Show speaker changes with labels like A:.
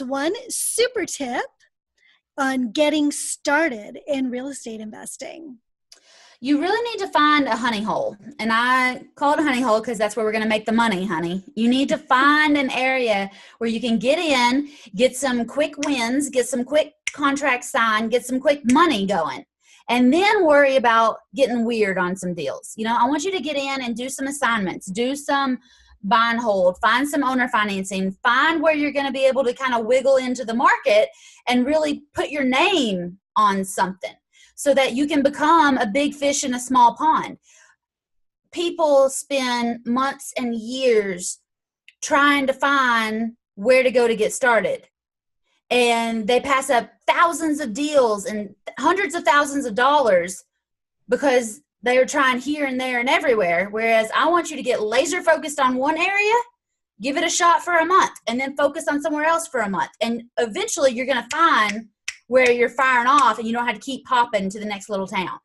A: one super tip on getting started in real estate investing?
B: You really need to find a honey hole. And I call it a honey hole because that's where we're going to make the money, honey. You need to find an area where you can get in, get some quick wins, get some quick contracts signed, get some quick money going, and then worry about getting weird on some deals. I want you to get in and do some assignments, do some buy and hold, find some owner financing, find where you're going to be able to kind of wiggle into the market and really put your name on something, so that you can become a big fish in a small pond. People spend months and years trying to find where to go to get started. And they pass up thousands of deals and hundreds of thousands of dollars because they are trying here and there and everywhere. Whereas I want you to get laser focused on one area, give it a shot for a month, and then focus on somewhere else for a month. And eventually you're going to find where you're firing off and you don't have to keep popping to the next little town.